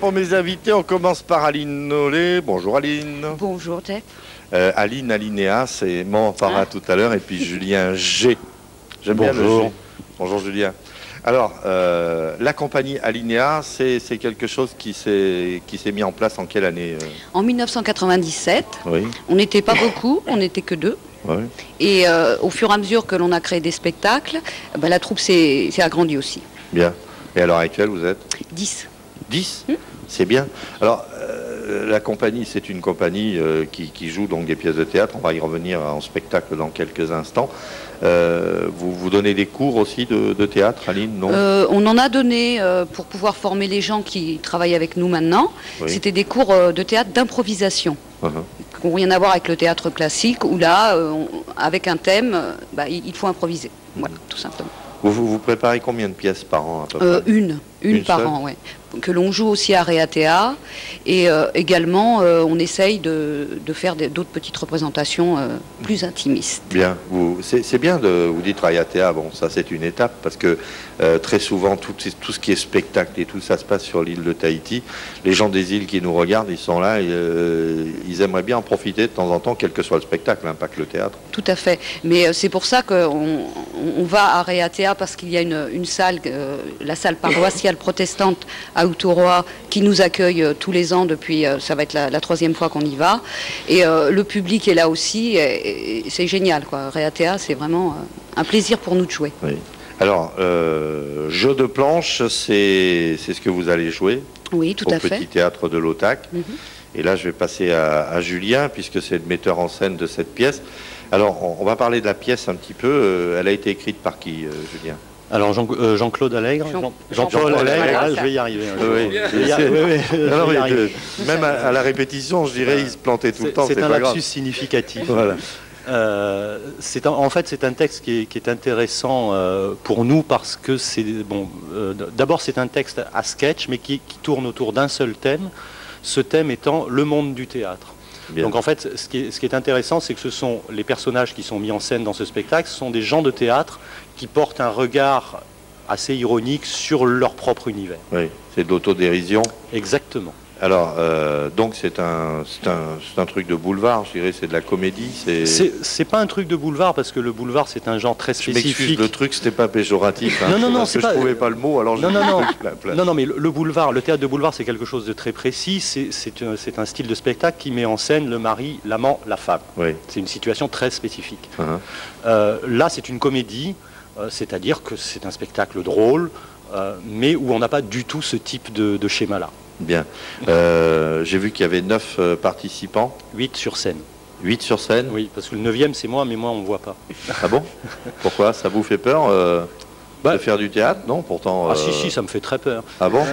pour mes invités. On commence par Aline Nollet. Bonjour Aline. Bonjour Jeff. Aline Alinéa, c'est mon parrain tout à l'heure. Et puis Julien G. J'aime bien le G. Bonjour Julien. Alors, la compagnie Alinéa, c'est quelque chose qui s'est mis en place en quelle année En 1997. Oui. On n'était pas beaucoup, on n'était que 2. Oui. Et au fur et à mesure que l'on a créé des spectacles, la troupe s'est agrandie aussi. Bien. Et à l'heure actuelle, vous êtes 10. 10 C'est bien. Alors, la compagnie, c'est une compagnie qui joue donc des pièces de théâtre. On va y revenir en spectacle dans quelques instants. Vous donnez des cours aussi de théâtre, Aline, non? On en a donné pour pouvoir former les gens qui travaillent avec nous maintenant. Oui. C'était des cours de théâtre d'improvisation. Qui n'ont rien à voir avec le théâtre classique, où là, avec un thème, il faut improviser. Voilà, tout simplement. Vous préparez combien de pièces par an à peu près? Une par an, oui. Que l'on joue aussi à Réatéa. Et également, on essaye de faire d'autres petites représentations plus intimistes. Bien. C'est bien de vous dites Réatéa. Bon, ça c'est une étape parce que très souvent tout ce qui est spectacle et tout ça se passe sur l'île de Tahiti. Les gens des îles qui nous regardent, ils sont là, ils aimeraient bien en profiter de temps en temps, quel que soit le spectacle, hein, pas que le théâtre. Tout à fait. Mais c'est pour ça qu'on va à Réatéa parce qu'il y a une salle, la salle paroissiale protestante à Outoroa, qui nous accueille tous les ans depuis, ça va être la 3e fois qu'on y va. Et le public est là aussi, et c'est génial, quoi. Réatéa, c'est vraiment un plaisir pour nous de jouer. Oui. Alors, jeu de planche, c'est ce que vous allez jouer. Oui, tout à fait. Au Petit Théâtre de l'Otac. Et là, je vais passer à Julien, puisque c'est le metteur en scène de cette pièce. Alors, on va parler de la pièce un petit peu. Elle a été écrite par qui, Julien? Alors Jean-Claude Allègre, Jean-Paul Allègre, je vais y arriver. Même à la répétition, je dirais, il se plantait tout le temps. C'est un lapsus significatif. Voilà. En fait, c'est un texte qui est intéressant pour nous parce que d'abord c'est un texte à sketch, mais qui tourne autour d'un seul thème. Ce thème étant le monde du théâtre. Bien. Donc en fait, ce qui est intéressant, c'est que ce sont les personnages qui sont mis en scène dans ce spectacle, ce sont des gens de théâtre qui portent un regard assez ironique sur leur propre univers. Oui, c'est de l'autodérision. Exactement. Alors, donc c'est un truc de boulevard, je dirais, c'est de la comédie. C'est pas un truc de boulevard, parce que le boulevard, c'est un genre très spécifique. Je m'excuse, le truc, c'était pas péjoratif. Hein, non, parce que je trouvais pas le mot, alors non, mais le boulevard, le théâtre de boulevard, c'est quelque chose de très précis. C'est un style de spectacle qui met en scène le mari, l'amant, la femme. Oui. C'est une situation très spécifique. Là, c'est une comédie, c'est-à-dire que c'est un spectacle drôle, mais où on n'a pas du tout ce type de schéma-là. Bien. J'ai vu qu'il y avait 9 participants. 8 sur scène. 8 sur scène? Oui, parce que le 9e, c'est moi, mais moi, on ne voit pas. Ah bon? Pourquoi? Ça vous fait peur de faire du théâtre? Non, pourtant... Ah si, ça me fait très peur. Ah bon?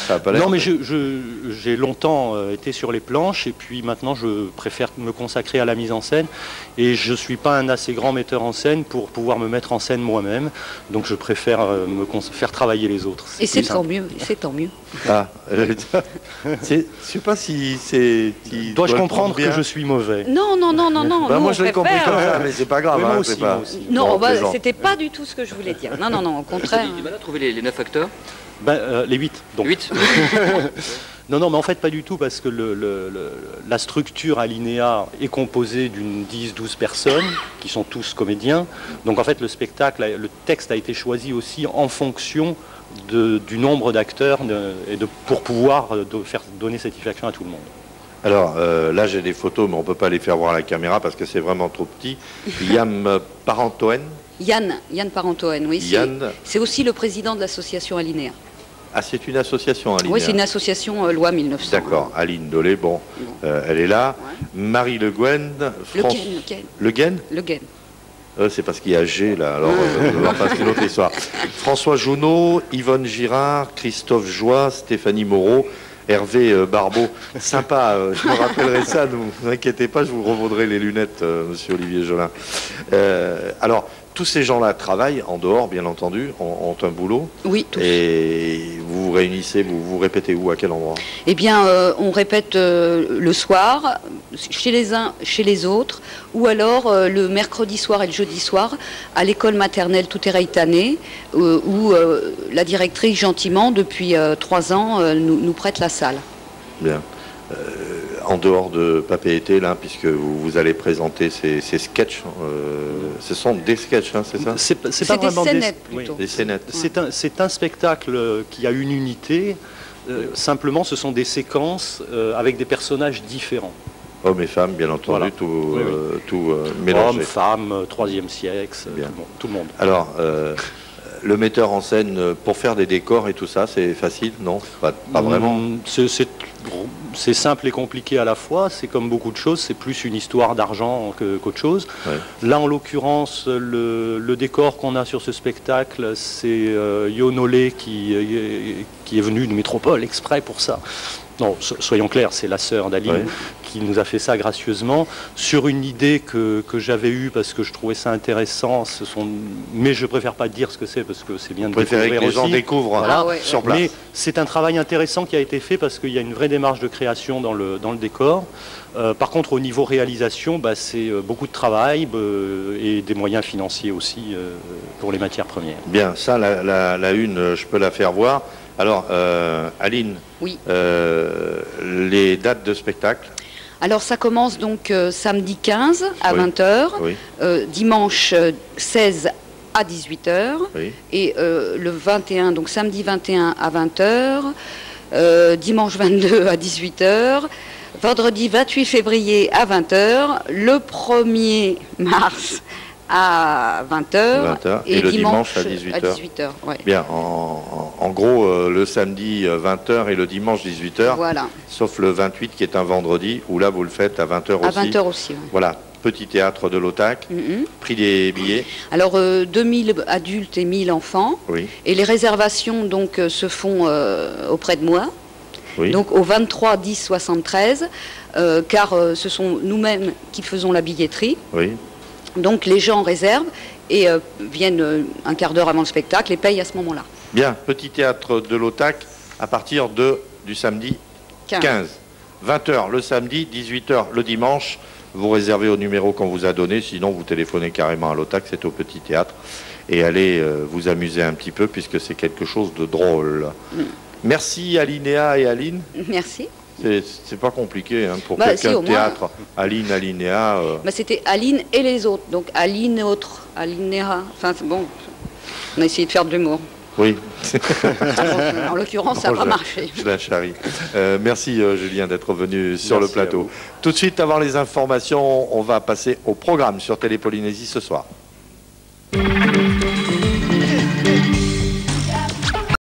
Ça a pas l'air. Non, mais j'ai longtemps été sur les planches, et puis maintenant, je préfère me consacrer à la mise en scène, et je ne suis pas un assez grand metteur en scène pour pouvoir me mettre en scène moi-même, donc je préfère faire travailler les autres. Et c'est tant mieux, c'est tant mieux. Ah, je sais pas si c'est... Dois-je comprendre que je suis mauvais? Non. Moi, je l'ai compris comme ça, mais c'est pas grave. Oui, hein, moi aussi. Non, c'était pas du tout ce que je voulais dire. Non, au contraire. Il va là trouver les 9 acteurs? Les 8. Donc. 8. Non, mais en fait pas du tout, parce que la structure Alinéa est composée d'une 10-12 personnes qui sont tous comédiens. Donc en fait le texte a été choisi aussi en fonction du nombre d'acteurs pour pouvoir faire donner satisfaction à tout le monde. Alors là j'ai des photos, mais on peut pas les faire voir à la caméra parce que c'est vraiment trop petit. Yann Parentoen. Yann Parentoen, oui. Yann... C'est aussi le président de l'association Alinéa. Ah, c'est une association, Aline. Oui, c'est une association loi 1900. D'accord, Aline Nollet, bon, elle est là. Ouais. Marie Le Guen. Le Guen. C'est parce qu'il y a G, là, alors c'est une autre histoire. François Jounot, Yvonne Girard, Christophe Joie, Stéphanie Moreau, Hervé Barbeau. Sympa, je me rappellerai ça, ne vous inquiétez pas, je vous revaudrai les lunettes, monsieur Olivier Jolin. Alors, tous ces gens-là travaillent en dehors, bien entendu, ont un boulot. Oui, tous. Et vous vous réunissez, vous répétez où, à quel endroit? Eh bien, on répète le soir, chez les uns, chez les autres, ou alors le mercredi soir et le jeudi soir à l'école maternelle Toutereitané, où la directrice gentiment depuis 3 ans nous prête la salle. Bien. En dehors de Papé-Été, là, puisque vous allez présenter ces sketchs, ce sont des sketchs, hein, c'est ça? C'est pas vraiment des scénettes, plutôt. Des scénettes. C'est un spectacle qui a une unité, simplement ce sont des séquences avec des personnages différents. Hommes et femmes, bien entendu, voilà. Tout mélangé. Hommes, femmes, 3e siècle, tout le monde. Alors, le metteur en scène, pour faire des décors et tout ça, c'est facile? Non, pas vraiment. C'est simple et compliqué à la fois, c'est comme beaucoup de choses, c'est plus une histoire d'argent qu'autre chose. Ouais. Là, en l'occurrence, le décor qu'on a sur ce spectacle, c'est Yonolé qui est venu de Métropole exprès pour ça. Non, soyons clairs, c'est la sœur d'Aline, ouais, qui nous a fait ça gracieusement, sur une idée que j'avais eue parce que je trouvais ça intéressant, mais je préfère pas dire ce que c'est parce que c'est bien de découvrir que les aussi. gens découvrent, voilà, sur place. Mais c'est un travail intéressant qui a été fait parce qu'il y a une vraie démarche de création dans le décor. Par contre, au niveau réalisation, c'est beaucoup de travail et des moyens financiers aussi pour les matières premières. Bien, ça, la une, je peux la faire voir. Alors, Aline, oui. Les dates de spectacle? Alors, ça commence donc samedi 15 à 20h, oui. Dimanche 16 à 18h, oui. Et le 21, donc samedi 21 à 20h, dimanche 22 à 18h, vendredi 28 février à 20h, le 1er mars à 20h et le dimanche à 18h. Ouais. Bien, en gros, le samedi 20h et le dimanche 18h, voilà. Sauf le 28 qui est un vendredi, où là vous le faites à 20h aussi. À 20h aussi, ouais. Voilà, petit théâtre de l'Otac, prix des billets. Alors 2000 adultes et 1000 enfants, oui. Et les réservations donc se font auprès de moi, oui. Donc au 23 10 73, car ce sont nous-mêmes qui faisons la billetterie. Oui. Donc les gens réservent et viennent un quart d'heure avant le spectacle et payent à ce moment-là. Bien, petit théâtre de l'Otac à partir du samedi 15. 20h le samedi, 18h le dimanche. Vous réservez au numéro qu'on vous a donné, sinon vous téléphonez carrément à l'Otac, c'est au petit théâtre. Et allez vous amuser un petit peu puisque c'est quelque chose de drôle. Merci Alinéa et Aline. Merci. C'est pas compliqué hein, pour quelqu'un de théâtre. Aline, Alinéa. C'était Aline et les autres. Donc Aline et autres. Alinéa. Enfin, bon, on a essayé de faire de l'humour. Oui. En l'occurrence, ça n'a pas marché. Je la charrie. Merci Julien d'être venu sur le plateau. Tout de suite, avant les informations, on va passer au programme sur Télé Polynésie ce soir.